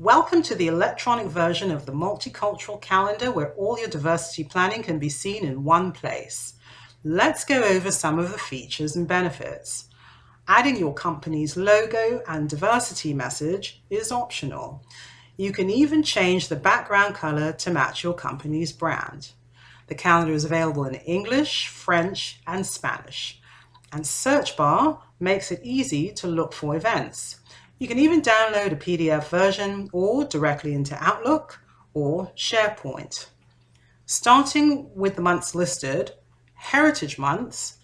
Welcome to the electronic version of the Multicultural Calendar, where all your diversity planning can be seen in one place. Let's go over some of the features and benefits. Adding your company's logo and diversity message is optional. You can even change the background color to match your company's brand. The calendar is available in English, French, and Spanish. And search bar makes it easy to look for events. You can even download a PDF version or directly into Outlook or SharePoint. Starting with the months listed, Heritage months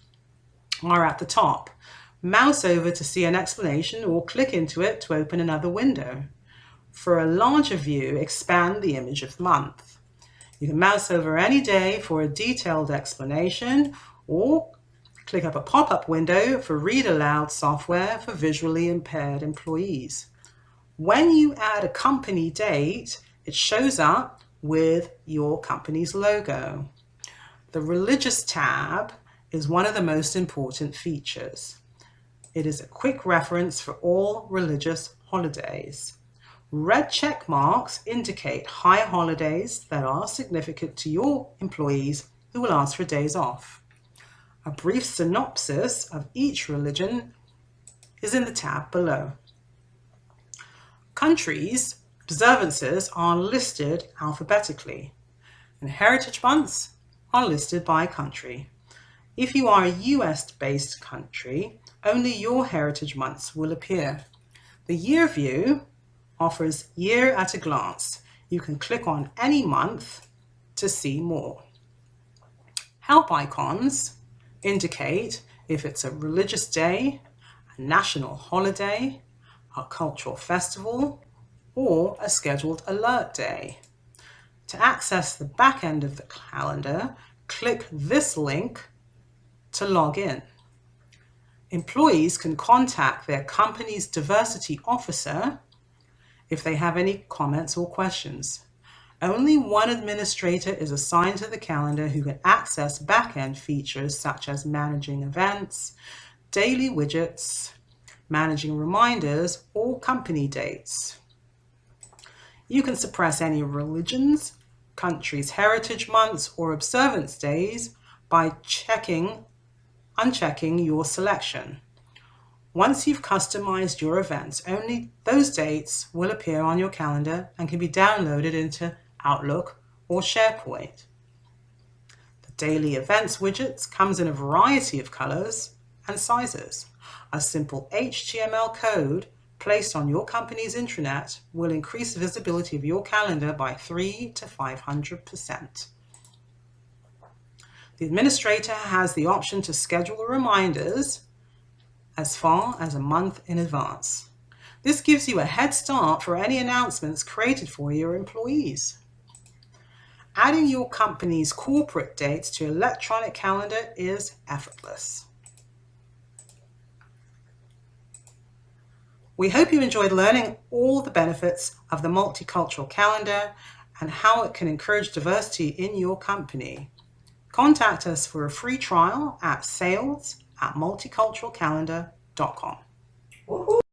are at the top. Mouse over to see an explanation or click into it to open another window. For a larger view, expand the image of the month. You can mouse over any day for a detailed explanation or click up a pop-up window for read aloud software for visually impaired employees. When you add a company date, it shows up with your company's logo. The religious tab is one of the most important features. It is a quick reference for all religious holidays. Red check marks indicate high holidays that are significant to your employees who will ask for days off. A brief synopsis of each religion is in the tab below. Countries' observances are listed alphabetically, and heritage months are listed by country. If you are a US-based country, only your heritage months will appear. The year view offers year at a glance. You can click on any month to see more. Help icons indicate if it's a religious day, a national holiday, a cultural festival, or a scheduled alert day. To access the back end of the calendar, click this link to log in. Employees can contact their company's diversity officer if they have any comments or questions. Only one administrator is assigned to the calendar who can access back-end features such as managing events, daily widgets, managing reminders, or company dates. You can suppress any religions, countries' heritage months, or observance days by unchecking your selection. Once you've customized your events, only those dates will appear on your calendar and can be downloaded into Outlook or SharePoint. The daily events widgets comes in a variety of colors and sizes. A simple HTML code placed on your company's intranet will increase the visibility of your calendar by 300 to 500%. The administrator has the option to schedule reminders as far as a month in advance. This gives you a head start for any announcements created for your employees. Adding your company's corporate dates to electronic calendar is effortless. We hope you enjoyed learning all the benefits of the multicultural calendar and how it can encourage diversity in your company. Contact us for a free trial at sales@multiculturalcalendar.com.